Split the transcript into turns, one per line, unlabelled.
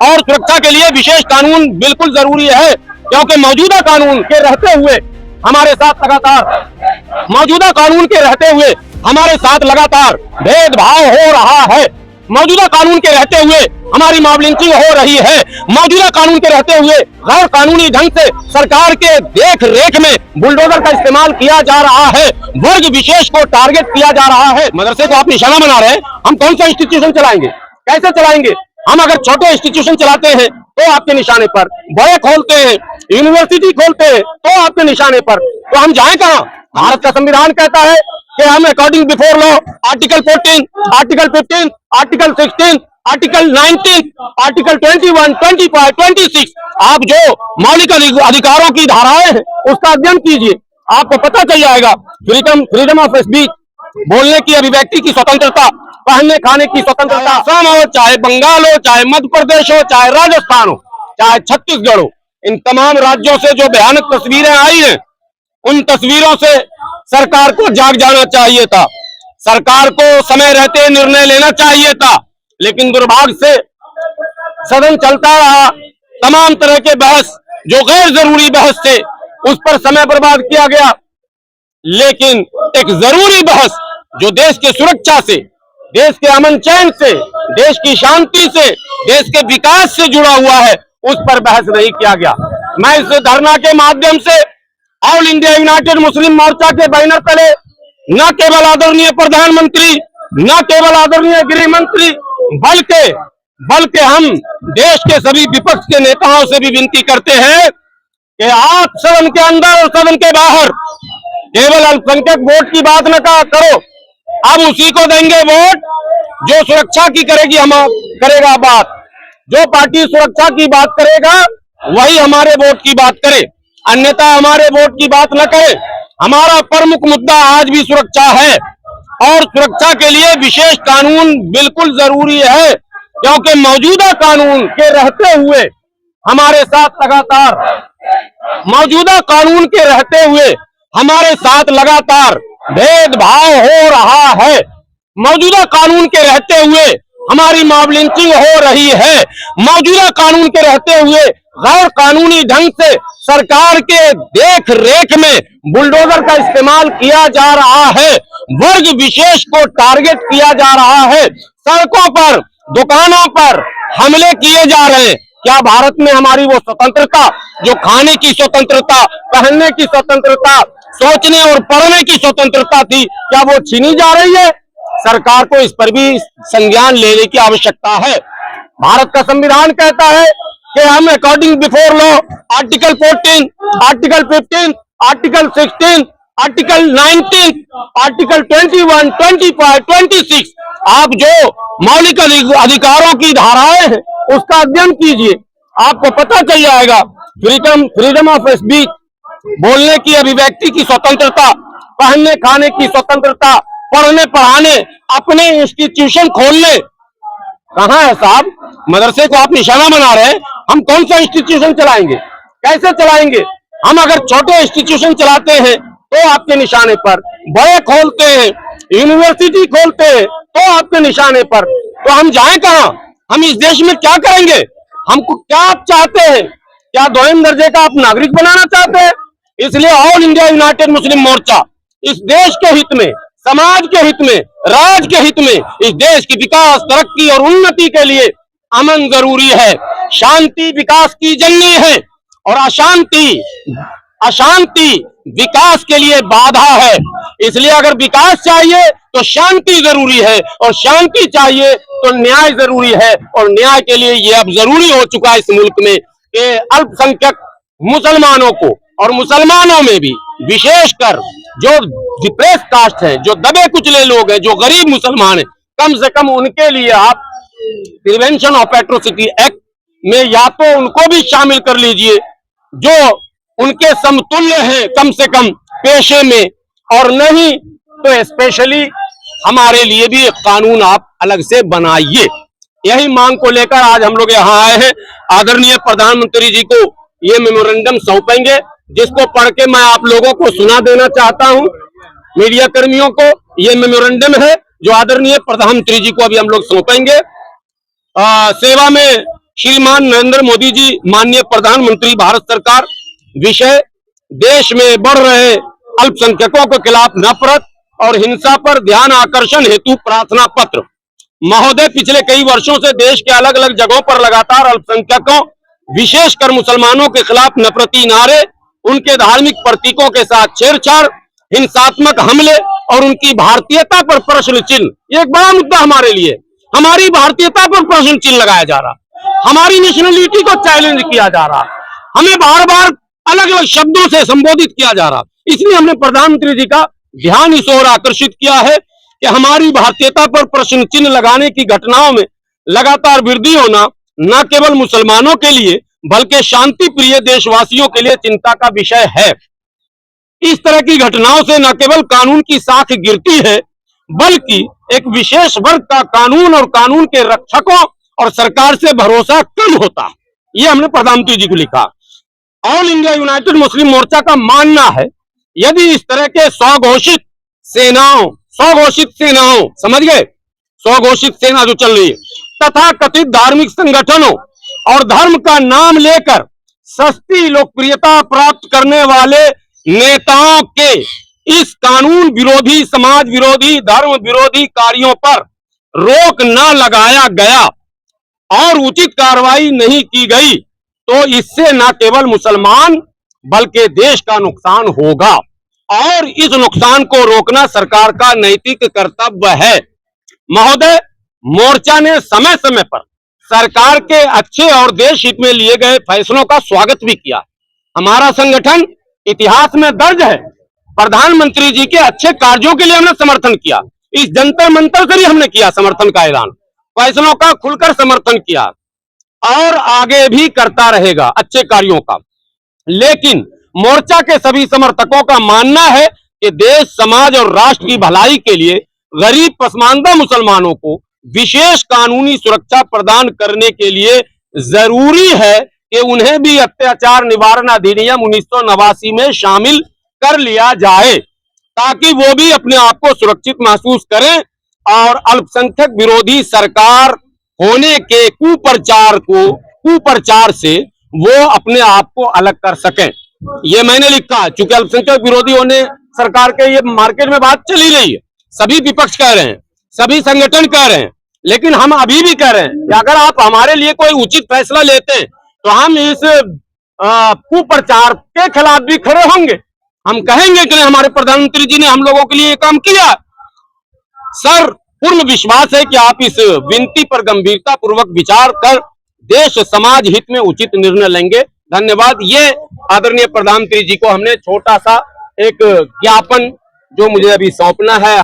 और सुरक्षा के लिए विशेष कानून बिल्कुल जरूरी है, क्योंकि मौजूदा कानून के रहते हुए हमारे साथ लगातार भेदभाव हो रहा है। मौजूदा कानून के रहते हुए हमारी मॉब लिंचिंग हो रही है। मौजूदा कानून के रहते हुए गैर कानूनी ढंग से सरकार के देख रेख में बुलडोजर का इस्तेमाल किया जा रहा है। वर्ग विशेष को टारगेट किया जा रहा है। मदरसे को आप निशाना बना रहे हैं, हम कौन सा इंस्टीट्यूशन चलाएंगे, कैसे चलाएंगे? हम अगर छोटे इंस्टीट्यूशन चलाते हैं तो आपके निशाने पर, बड़े खोलते हैं, यूनिवर्सिटी खोलते हैं तो आपके निशाने पर, तो हम जाएं कहां? भारत का संविधान कहता है कि हम according before law article 14, article 15, article 16, article 19, article 21, 25, 26, आप जो मौलिक अधिकारों की धाराएं हैं उसका अध्ययन कीजिए, आपको पता चल जाएगा। फ्रीडम ऑफ स्पीच, बोलने की, अभिव्यक्ति की स्वतंत्रता, पहनने खाने की स्वतंत्रता, असम हो, चाहे बंगाल हो, चाहे मध्य प्रदेश हो, चाहे राजस्थान हो, चाहे छत्तीसगढ़ हो, इन तमाम राज्यों से जो भयानक तस्वीरें आई हैं, उन तस्वीरों से सरकार को जाग जाना चाहिए था। सरकार को समय रहते निर्णय लेना चाहिए था, लेकिन दुर्भाग्य से सदन चलता रहा। तमाम तरह के बहस, जो गैर जरूरी बहस थे, उस पर समय बर्बाद किया गया। लेकिन एक जरूरी बहस जो देश की सुरक्षा से, देश के अमन चैन से, देश की शांति से, देश के विकास से जुड़ा हुआ है, उस पर बहस नहीं किया गया। मैं इस धरना के माध्यम से ऑल इंडिया यूनाइटेड मुस्लिम मोर्चा के बैनर तले न केवल आदरणीय प्रधानमंत्री, न केवल आदरणीय गृह मंत्री, बल्कि हम देश के सभी विपक्ष के नेताओं से भी विनती करते हैं कि आप सदन के अंदर और सदन के बाहर केवल अल्पसंख्यक वोट की बात न करो, अब उसी को देंगे वोट जो सुरक्षा की करेगी, हम करेगा बात। जो पार्टी सुरक्षा की बात करेगा वही हमारे वोट की बात करे, अन्यथा हमारे वोट की बात न करे। हमारा प्रमुख मुद्दा आज भी सुरक्षा है, और सुरक्षा के लिए विशेष कानून बिल्कुल जरूरी है, क्योंकि मौजूदा कानून के रहते हुए हमारे साथ लगातार भेदभाव हो रहा है। मौजूदा कानून के रहते हुए हमारी मॉब लिंचिंग हो रही है। मौजूदा कानून के रहते हुए गैर कानूनी ढंग से सरकार के देख रेख में बुलडोजर का इस्तेमाल किया जा रहा है। वर्ग विशेष को टारगेट किया जा रहा है। सड़कों पर, दुकानों पर हमले किए जा रहे हैं। क्या भारत में हमारी वो स्वतंत्रता, जो खाने की स्वतंत्रता, पहनने की स्वतंत्रता, सोचने और पढ़ने की स्वतंत्रता थी, क्या वो छीनी जा रही है? सरकार को इस पर भी संज्ञान लेने की आवश्यकता है। भारत का संविधान कहता है कि हम according before law article 14, article 15, article 16, article 19, article 21, 25, 26, आप जो मौलिक अधिकारों की धाराएं हैं उसका अध्ययन कीजिए, आपको पता चल जाएगा। फ्रीडम ऑफ स्पीच, बोलने की, अभिव्यक्ति की स्वतंत्रता, पहनने खाने की स्वतंत्रता, पढ़ने पढ़ाने, अपने इंस्टीट्यूशन खोलने, कहाँ है साहब? मदरसे को आप निशाना बना रहे हैं, हम कौन सा इंस्टीट्यूशन चलाएंगे, कैसे चलाएंगे? हम अगर छोटे इंस्टीट्यूशन चलाते हैं तो आपके निशाने पर, बड़े खोलते हैं, यूनिवर्सिटी खोलते हैं तो आपके निशाने पर, तो हम जाएं कहां? हम इस देश में क्या करेंगे? हमको क्या आप चाहते हैं? क्या दोयम दर्जे का आप नागरिक बनाना चाहते हैं? इसलिए ऑल इंडिया यूनाइटेड मुस्लिम मोर्चा इस देश के हित में, समाज के हित में, राज्य के हित में, इस देश की विकास, तरक्की और उन्नति के लिए अमन जरूरी है। शांति विकास की जननी है, और अशांति विकास के लिए बाधा है। इसलिए अगर विकास चाहिए तो शांति जरूरी है, और शांति चाहिए तो न्याय जरूरी है। और न्याय के लिए ये अब जरूरी हो चुका है इस मुल्क में कि अल्पसंख्यक मुसलमानों को, और मुसलमानों में भी विशेषकर जो डिप्रेस कास्ट है, जो दबे कुचले लोग हैं, जो गरीब मुसलमान हैं, कम से कम उनके लिए आप प्रिवेंशन ऑफ एट्रोसिटी एक्ट में या तो उनको भी शामिल कर लीजिए जो उनके समतुल्य हैं कम से कम पेशे में, और नहीं तो स्पेशली हमारे लिए भी एक कानून आप अलग से बनाइए। यही मांग को लेकर आज हम लोग यहाँ आए हैं। आदरणीय प्रधानमंत्री जी को ये मेमोरेंडम सौंपेंगे, जिसको पढ़ के मैं आप लोगों को सुना देना चाहता हूँ, मीडिया कर्मियों को। ये मेमोरेंडम है जो आदरणीय प्रधानमंत्री जी को अभी हम लोग सौंपेंगे। सेवा में श्रीमान नरेंद्र मोदी जी, माननीय प्रधानमंत्री भारत सरकार, विषय देश में बढ़ रहे अल्पसंख्यकों के खिलाफ नफरत और हिंसा पर ध्यान आकर्षण हेतु प्रार्थना पत्र। महोदय, पिछले कई वर्षों से देश के अलग अलग जगहों पर लगातार अल्पसंख्यकों, विशेषकर मुसलमानों के खिलाफ नफरती नारे, उनके धार्मिक प्रतीकों के साथ छेड़छाड़, हिंसात्मक हमले और उनकी भारतीयता पर प्रश्न चिन्ह, ये एक बड़ा मुद्दा हमारे लिए। हमारी भारतीयता पर प्रश्न चिन्ह लगाया जा रहा, हमारी नेशनलिटी को चैलेंज किया जा रहा, हमें बार बार अलग अलग शब्दों से संबोधित किया जा रहा। इसलिए हमने प्रधानमंत्री जी का ध्यान इस ओर आकर्षित किया है कि हमारी भारतीयता पर प्रश्न चिन्ह लगाने की घटनाओं में लगातार वृद्धि होना न केवल मुसलमानों के लिए बल्कि शांति प्रिय देशवासियों के लिए चिंता का विषय है। इस तरह की घटनाओं से न केवल कानून की साख गिरती है बल्कि एक विशेष वर्ग का कानून और कानून के रक्षकों और सरकार से भरोसा कम होता। ये हमने प्रधानमंत्री जी को लिखा। ऑल इंडिया यूनाइटेड मुस्लिम मोर्चा का मानना है, यदि इस तरह के स्वघोषित सेनाओं समझ गए, स्वघोषित सेना जो चल रही है, तथा कथित धार्मिक संगठनों और धर्म का नाम लेकर सस्ती लोकप्रियता प्राप्त करने वाले नेताओं के इस कानून विरोधी, समाज विरोधी, धर्म विरोधी कार्यों पर रोक न लगाया गया और उचित कार्रवाई नहीं की गई तो इससे न केवल मुसलमान बल्कि देश का नुकसान होगा और इस नुकसान को रोकना सरकार का नैतिक कर्तव्य है। महोदय, मोर्चा ने समय समय पर सरकार के अच्छे और देश हित में लिए गए फैसलों का स्वागत भी किया। हमारा संगठन इतिहास में दर्ज है, प्रधानमंत्री जी के अच्छे कार्यों के लिए हमने समर्थन किया। इस जंतर मंतर से भी हमने किया समर्थन का ऐलान, फैसलों का खुलकर समर्थन किया और आगे भी करता रहेगा अच्छे कार्यों का। लेकिन मोर्चा के सभी समर्थकों का मानना है कि देश, समाज और राष्ट्र की भलाई के लिए गरीब पसमानदा मुसलमानों को विशेष कानूनी सुरक्षा प्रदान करने के लिए जरूरी है कि उन्हें भी अत्याचार निवारण अधिनियम 1989 में शामिल कर लिया जाए ताकि वो भी अपने आप को सुरक्षित महसूस करें और अल्पसंख्यक विरोधी सरकार होने के कुप्रचार से वो अपने आप को अलग कर सकें। ये मैंने लिखा, चूंकि अल्पसंख्यक विरोधी होने सरकार के ये मार्केट में बात चली रही है, सभी विपक्ष कह रहे हैं, सभी संगठन कह रहे हैं, लेकिन हम अभी भी कह रहे हैं कि अगर आप हमारे लिए कोई उचित फैसला लेते हैं तो हम इस कुप्रचार के खिलाफ भी खड़े होंगे। हम कहेंगे कि हमारे प्रधानमंत्री जी ने हम लोगों के लिए ये काम किया। सर, पूर्ण विश्वास है कि आप इस विनती पर गंभीरता पूर्वक विचार कर देश समाज हित में उचित निर्णय लेंगे। धन्यवाद। ये आदरणीय प्रधानमंत्री जी को हमने छोटा सा एक ज्ञापन जो मुझे अभी सौंपना है।